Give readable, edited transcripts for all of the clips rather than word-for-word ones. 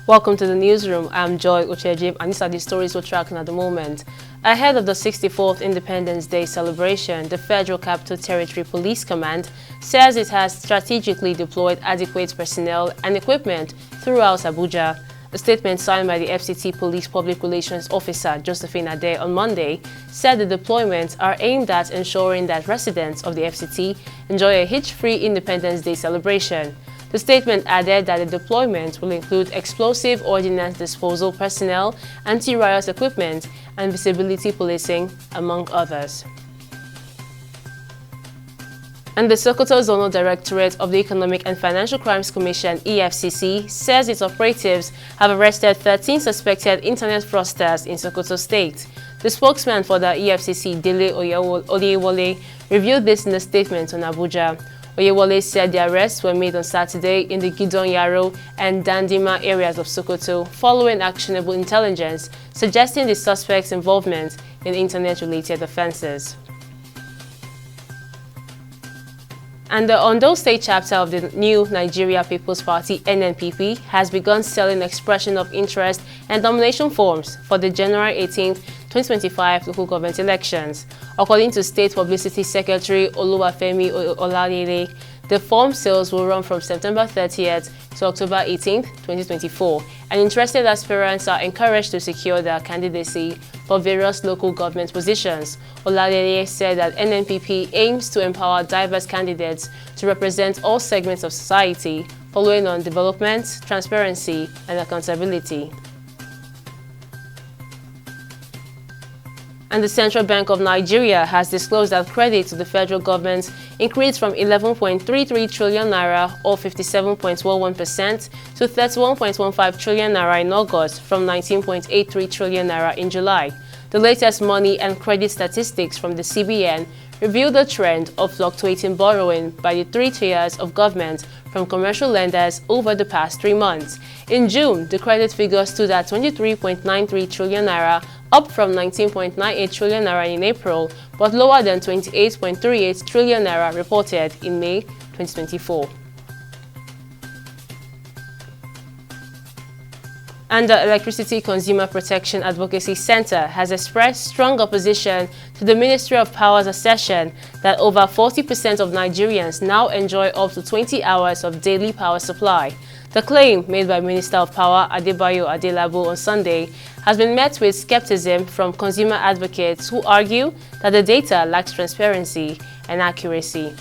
Welcome to the newsroom. I'm Joy Ochejim, and these are the stories we're tracking at the moment. Ahead of the 64th Independence Day celebration, the Federal Capital Territory Police Command says it has strategically deployed adequate personnel and equipment throughout Abuja. A statement signed by the FCT Police Public Relations Officer Josephine Ade on Monday said the deployments are aimed at ensuring that residents of the FCT enjoy a hitch-free Independence Day celebration. The statement added that the deployment will include explosive ordnance disposal personnel, anti-riot equipment, and visibility policing, among others. And the Sokoto Zonal Directorate of the Economic and Financial Crimes Commission (EFCC) says its operatives have arrested 13 suspected internet fraudsters in Sokoto State. The spokesman for the EFCC, Dele Oyewole, revealed this in a statement on Abuja. Oyewole said the arrests were made on Saturday in the Gidon Yaro and Dandima areas of Sokoto following actionable intelligence suggesting the suspects' involvement in internet-related offences. And the Ondo State chapter of the new Nigeria People's Party (NNPP) has begun selling expression of interest and nomination forms for the January 18, 2025 local government elections. According to State Publicity Secretary Oluwafemi Olalere, the form sales will run from September 30th to October 18, 2024, and interested aspirants are encouraged to secure their candidacy for various local government positions. Olalere said that NNPP aims to empower diverse candidates to represent all segments of society, following on development, transparency, and accountability. And the Central Bank of Nigeria has disclosed that credit to the federal government increased from 11.33 trillion naira or 57.11% to 31.15 trillion naira in August from 19.83 trillion naira in July. The latest money and credit statistics from the CBN reveal the trend of fluctuating borrowing by the three tiers of government from commercial lenders over the past 3 months. In June, the credit figure stood at 23.93 trillion naira, up from 19.98 trillion naira in April, but lower than 28.38 trillion naira reported in May 2024. And the Electricity Consumer Protection Advocacy Center has expressed strong opposition to the Ministry of Power's assertion that over 40% of Nigerians now enjoy up to 20 hours of daily power supply. The claim, made by Minister of Power Adebayo Adelabu on Sunday, has been met with skepticism from consumer advocates who argue that the data lacks transparency and accuracy.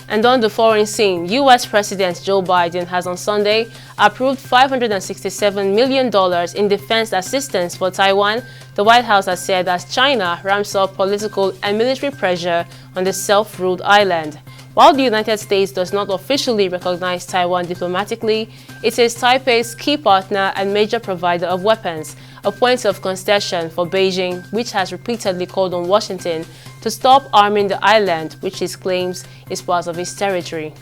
And on the foreign scene, U.S. President Joe Biden has on Sunday approved $567 million in defense assistance for Taiwan, the White House has said, as China ramps up political and military pressure on the self-ruled island. While the United States does not officially recognize Taiwan diplomatically, it is Taipei's key partner and major provider of weapons, a point of contention for Beijing, which has repeatedly called on Washington to stop arming the island, which it claims is part of its territory.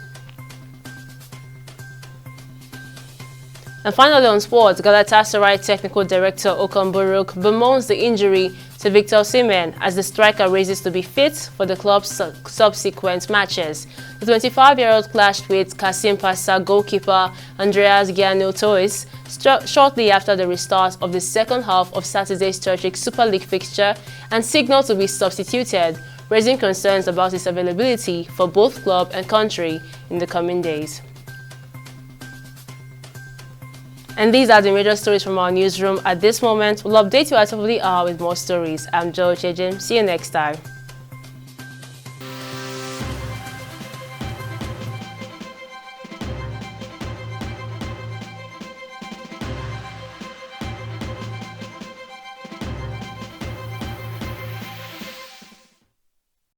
And finally on sports, Galatasaray technical director Okan Buruk bemoans the injury to Victor Osimhen as the striker races to be fit for the club's subsequent matches. The 25-year-old clashed with Kasim Pasa goalkeeper Andreas Giannoutois shortly after the restart of the second half of Saturday's Turkic Super League fixture and signaled to be substituted, raising concerns about his availability for both club and country in the coming days. And these are the major stories from our newsroom at this moment. We'll update you at the top of the hour with more stories. I'm Joy Ochejim. See you next time.